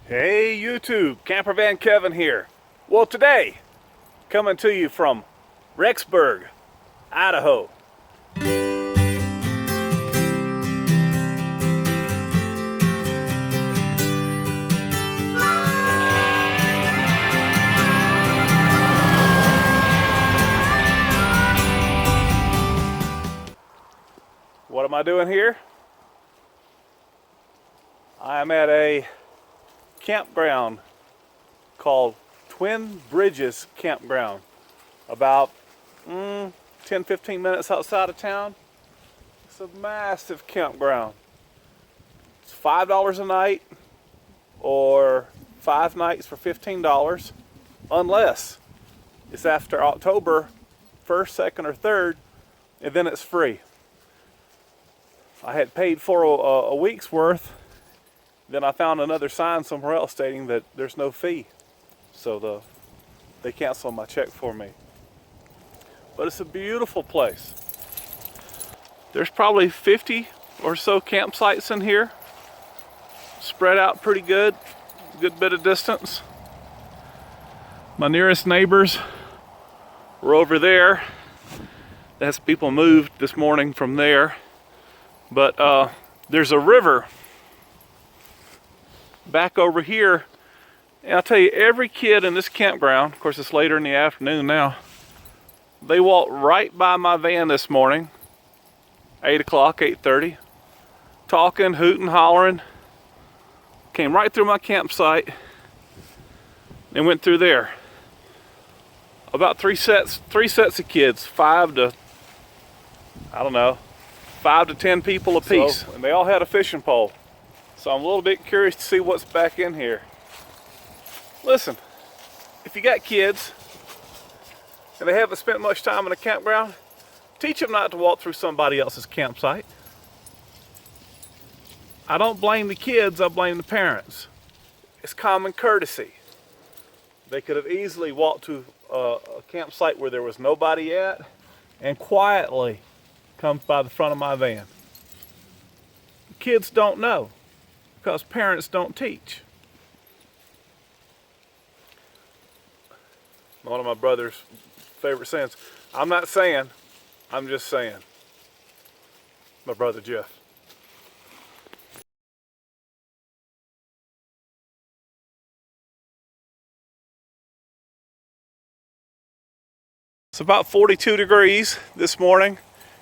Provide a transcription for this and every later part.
Hey YouTube, Campervan Kevin here. Well, today, coming to you from Rexburg, Idaho. What am I doing here? I am at a campground called Twin Bridges Campground, about 10-15 minutes outside of town. It's a massive campground. It's $5 a night or 5 nights for $15, unless it's after October 1st, 2nd, or 3rd, and then it's free. I had paid for a week's worth. Then I found another sign somewhere else stating that there's no fee. So they canceled my check for me. But it's a beautiful place. There's probably 50 or so campsites in here. Spread out pretty good. Good bit of distance. My nearest neighbors were over there. That's people moved this morning from there. But there's a river back over here, and I'll tell you, every kid in this campground, of course it's later in the afternoon now, they walked right by my van this morning, 8 o'clock, 8:30, talking, hooting, hollering, came right through my campsite and went through there. About three sets of kids, 5 to 10 people apiece, and they all had a fishing pole. So I'm a little bit curious to see what's back in here. Listen, if you got kids and they haven't spent much time in a campground, teach them not to walk through somebody else's campsite. I don't blame the kids, I blame the parents. It's common courtesy. They could have easily walked to a campsite where there was nobody at and quietly come by the front of my van. Kids don't know, because parents don't teach. One of my brother's favorite sayings. I'm not saying, I'm just saying. My brother Jeff. It's about 42 degrees this morning.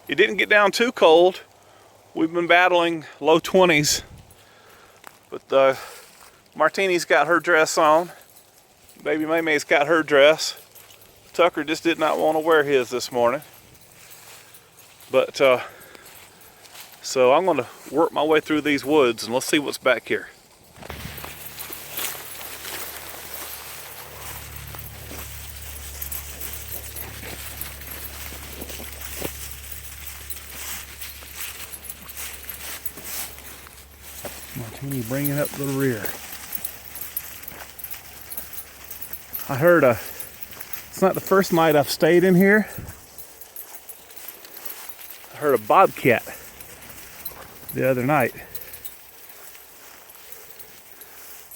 It didn't get down too cold. We've been battling low 20s. But Martini's got her dress on. Baby MaeMae's got her dress. Tucker just did not want to wear his this morning. But so I'm going to work my way through these woods and let's see what's back here. Martini bringing up the rear. I heard it's not the first night I've stayed in here. I heard a bobcat the other night.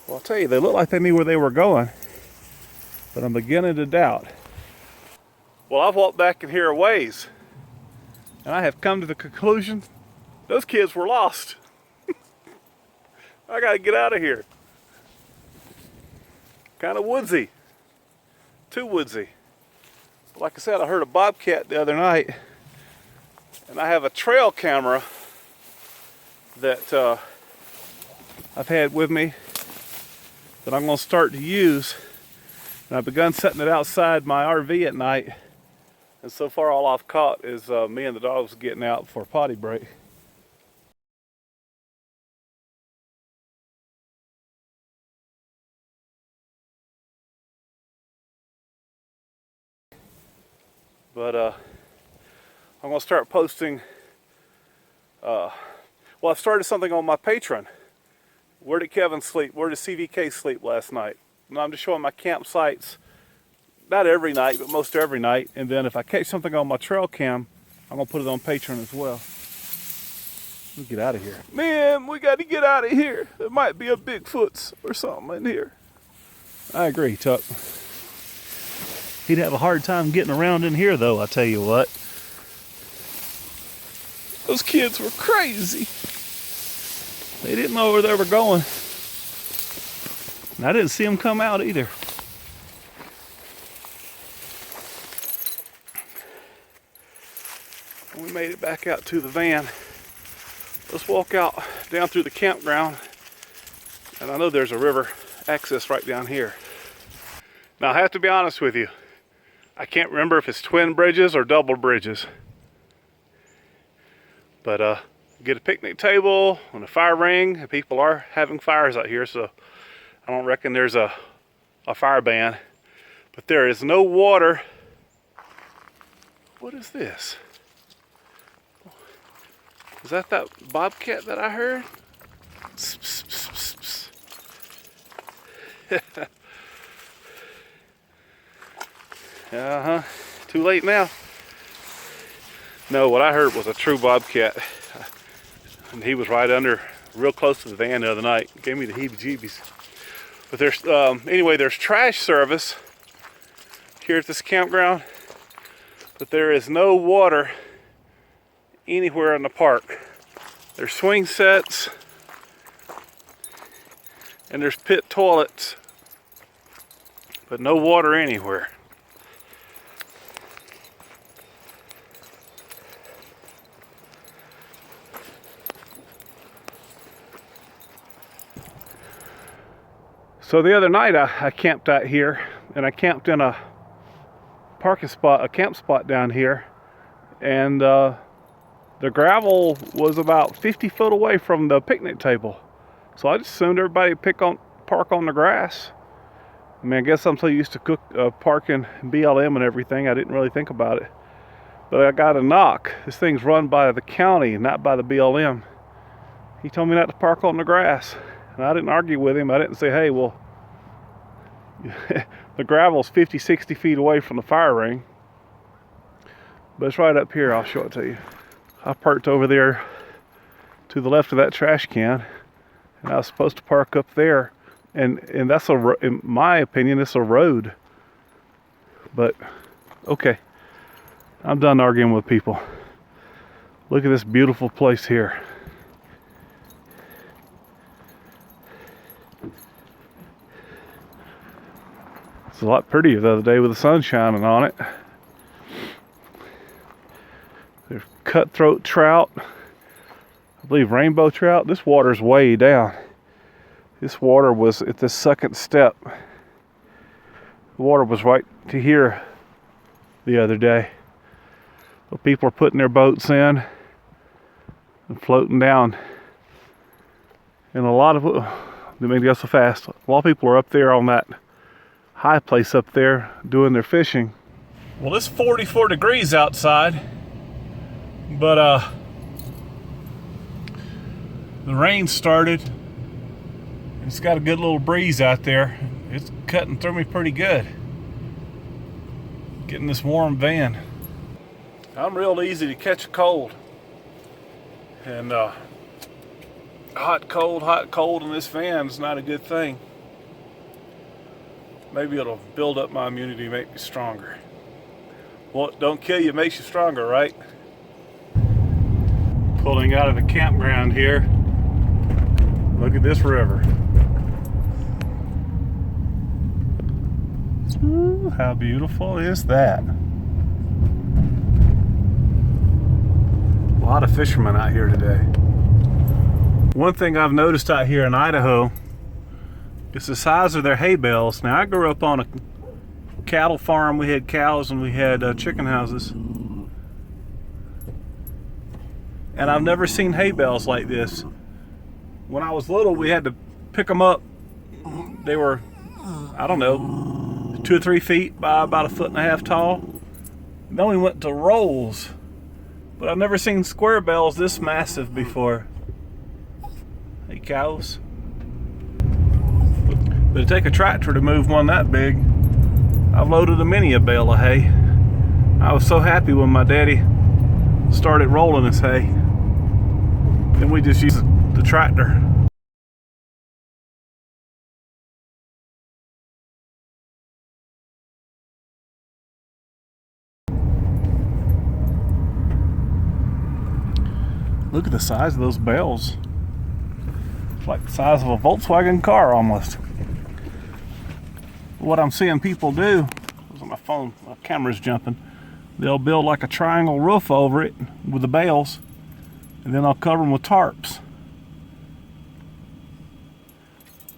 Well, I'll tell you, they looked like they knew where they were going, but I'm beginning to doubt. Well, I've walked back in here a ways, and I have come to the conclusion those kids were lost. I gotta get out of here. Kind of woodsy. Too woodsy. Like I said, I heard a bobcat the other night, and I have a trail camera that I've had with me that I'm going to start to use. And I've begun setting it outside my RV at night, and so far all I've caught is me and the dogs getting out for a potty break. But I'm going to start posting, well, I've started something on my Patreon. Where did Kevin sleep? Where did CVK sleep last night? And I'm just showing my campsites, not every night, but most every night. And then if I catch something on my trail cam, I'm going to put it on Patreon as well. Let's get out of here. Man, we got to get out of here. There might be a Bigfoot or something in here. I agree, Tuck. He'd have a hard time getting around in here, though, I tell you what. Those kids were crazy. They didn't know where they were going. And I didn't see them come out either. We made it back out to the van. Let's walk out down through the campground. And I know there's a river access right down here. Now I have to be honest with you. I can't remember if it's twin bridges or double bridges. But get a picnic table and a fire ring. And people are having fires out here, so I don't reckon there's a fire ban. But there is no water. What is this? Is that bobcat that I heard? Uh-huh. Too late now. No, what I heard was a true bobcat. And he was right under, real close to the van the other night. Gave me the heebie-jeebies. But there's, anyway, there's trash service here at this campground. But there is no water anywhere in the park. There's swing sets. And there's pit toilets. But no water anywhere. So the other night I camped out here, and I camped in a parking spot, a camp spot down here, and the gravel was about 50 foot away from the picnic table. So I just assumed everybody would park on the grass. I mean, I guess I'm so used to parking BLM and everything, I didn't really think about it. But I got a knock. This thing's run by the county, not by the BLM. He told me not to park on the grass. And I didn't argue with him. I didn't say, hey, well, the gravel's 50, 60 feet away from the fire ring. But it's right up here. I'll show it to you. I parked over there to the left of that trash can. And I was supposed to park up there. And that's, in my opinion, it's a road. But, okay. I'm done arguing with people. Look at this beautiful place here. It's a lot prettier the other day with the sun shining on it. There's cutthroat trout. I believe rainbow trout. This water's way down. This water was at the second step. The water was right to here the other day. But people are putting their boats in and floating down. And a lot of, they make it go so fast. A lot of people are up there on that high place up there doing their fishing. Well, it's 44 degrees outside, but the rain started. It's got a good little breeze out there. It's cutting through me pretty good. Getting this warm van. I'm real easy to catch a cold. And hot, cold in this van is not a good thing. Maybe it'll build up my immunity, make me stronger. Well, don't kill you, makes you stronger, right? Pulling out of the campground here. Look at this river. Ooh, how beautiful is that? A lot of fishermen out here today. One thing I've noticed out here in Idaho, it's the size of their hay bales. Now, I grew up on a cattle farm. We had cows and we had chicken houses. And I've never seen hay bales like this. When I was little, we had to pick them up. They were, I don't know, 2 or 3 feet by about 1.5 feet tall. Then we went to rolls. But I've never seen square bales this massive before. Hey, cows. But it'd take a tractor to move one that big. I've loaded many a bale of hay. I was so happy when my daddy started rolling his hay. Then we just use the tractor. Look at the size of those bales. It's like the size of a Volkswagen car almost. What I'm seeing people do, on my phone, my camera's jumping, they'll build like a triangle roof over it with the bales, and then I'll cover them with tarps.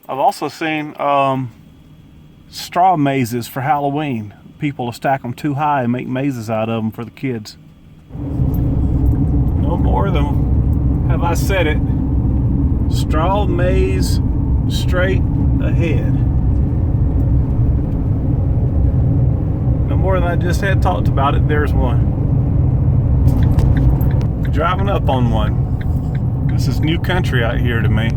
I've also seen straw mazes for Halloween. People will stack them too high and make mazes out of them for the kids. No more than, have I said it, straw maze straight ahead. No more than I just had talked about it, there's one. Driving up on one. This is new country out here to me.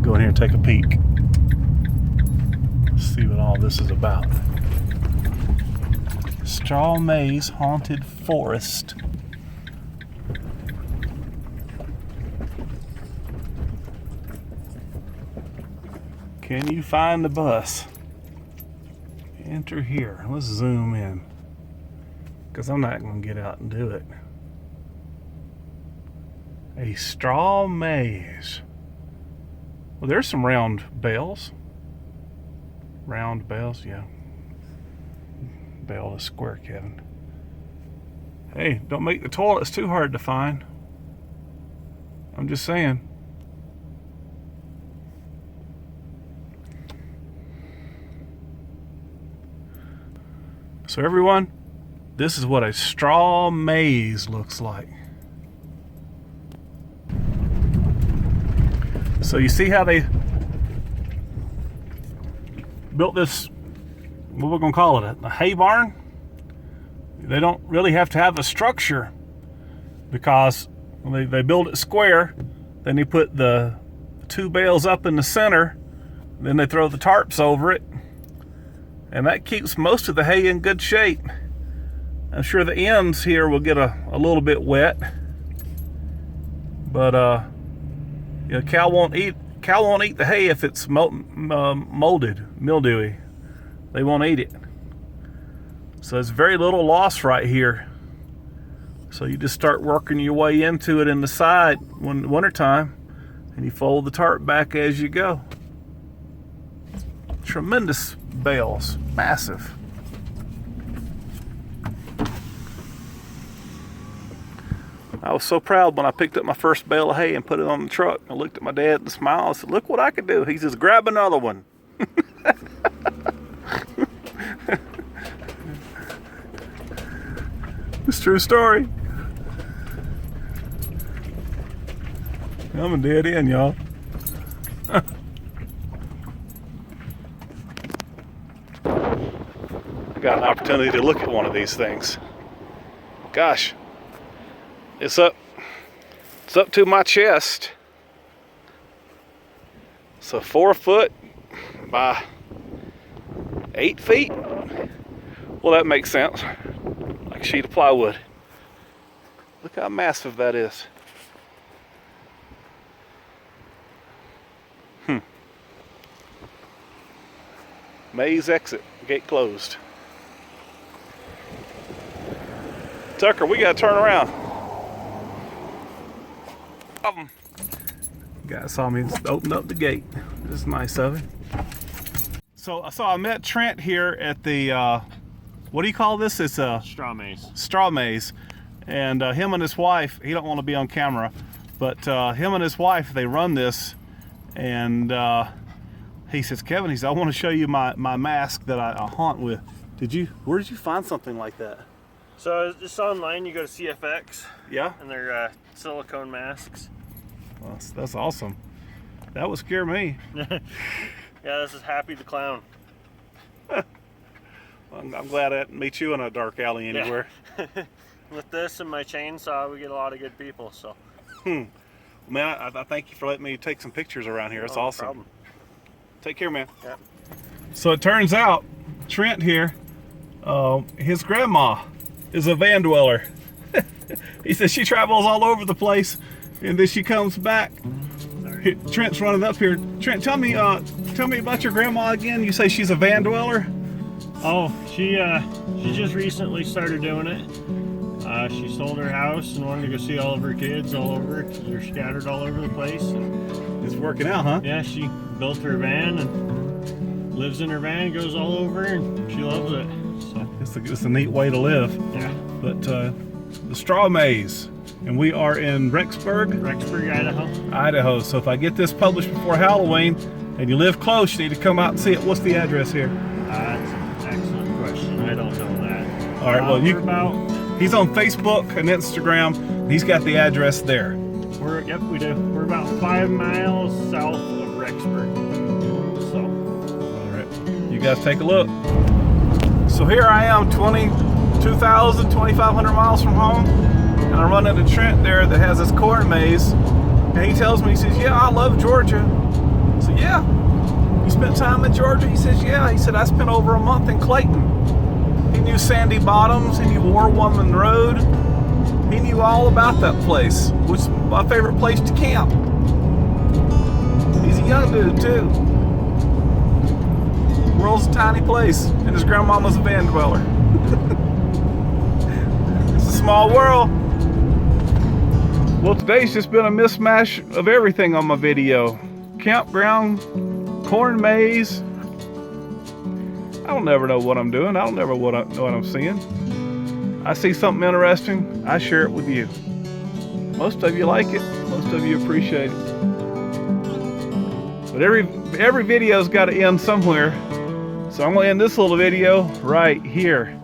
Go in here and take a peek. See what all this is about. Straw Maze Haunted Forest. Can you find the bus? Enter here. Let's zoom in, because I'm not going to get out and do it. A straw maze. Well, there's some round bales. Round bales, yeah. Bale is square, Kevin. Hey, don't make the toilets too hard to find. I'm just saying. So everyone, this is what a straw maze looks like. So you see how they built this, what we're going to call it, a hay barn? They don't really have to have a structure, because when they build it square, then they put the two bales up in the center, then they throw the tarps over it, and that keeps most of the hay in good shape. I'm sure the ends here will get a little bit wet, but you know, cow won't eat the hay if it's molded, mildewy. They won't eat it. So there's very little loss right here. So you just start working your way into it in the side when wintertime, and you fold the tarp back as you go. Tremendous bales, massive. I was so proud when I picked up my first bale of hay and put it on the truck. I looked at my dad and smiled. I said, "Look what I could do." He says, "Grab another one." It's a true story. I'm a dead end, y'all. I got an opportunity to look at one of these things. Gosh, it's up to my chest. So 4 foot by 8 feet. Well, that makes sense. Like a sheet of plywood. Look how massive that is. Maze exit, gate closed. Tucker, we gotta turn around. Guy saw me and opened up the gate. This is nice of him. So I met Trent here at the, what do you call this? It's a straw maze. Straw maze. And him and his wife, he don't want to be on camera, but him and his wife, they run this, and he says, "Kevin," he says, "I want to show you my mask that I haunt with." Where did you find something like that? So just online, you go to CFX. Yeah? And they're silicone masks. Well, that's awesome. That would scare me. Yeah, this is Happy the Clown. Well, I'm glad I didn't meet you in a dark alley anywhere. Yeah. With this and my chainsaw, we get a lot of good people. So. Man, I thank you for letting me take some pictures around here. It's awesome. No problem. Take care, man. Yeah. So it turns out, Trent here, his grandma is a van dweller. He says she travels all over the place, and then she comes back. Here, Trent's running up here. Trent, tell me about your grandma again. You say she's a van dweller? Oh, she just recently started doing it. She sold her house and wanted to go see all of her kids all over. They're scattered all over the place. And it's working out, huh? yeah, she built her van and lives in her van, goes all over, and she loves it. So it's a neat way to live. yeah. But the straw maze, and we are in Rexburg, Idaho. So if I get this published before Halloween, and you live close, you need to come out and see it. What's the address here? That's an excellent question. I don't know that. All right. Well, he's on Facebook and Instagram. He's got the address there. Yep, we do. We're about 5 miles south of Rexburg. So. All right. You guys take a look. So here I am, 2,500 miles from home, and I run into Trent there that has this corn maze, and he tells me, he says, yeah, I love Georgia. I said, yeah. You spent time in Georgia? He says, yeah. He said, I spent over a month in Clayton. He knew Sandy Bottoms, he knew War Woman Road. He knew all about that place, which is my favorite place to camp. He's a young dude too. The world's a tiny place, and his grandmama's a van dweller. It's a small world. Well, today's just been a mismatch of everything on my video. Campground, corn maze. I don't never know what I'm doing. I don't never know what I'm seeing. I see something interesting, I share it with you. Most of you like it, most of you appreciate it. But every video's got to end somewhere. So I'm gonna end this little video right here.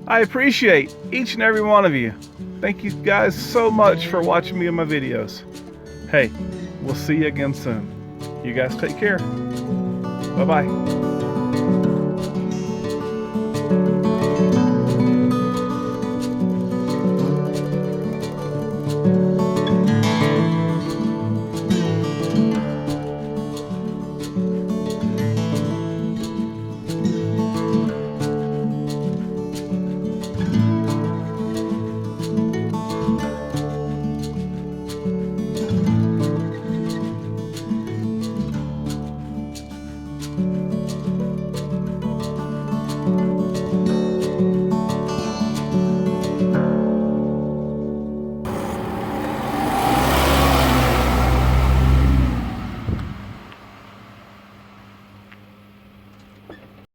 I appreciate each and every one of you. Thank you guys so much for watching me in my videos. Hey, we'll see you again soon. You guys take care. Bye-bye.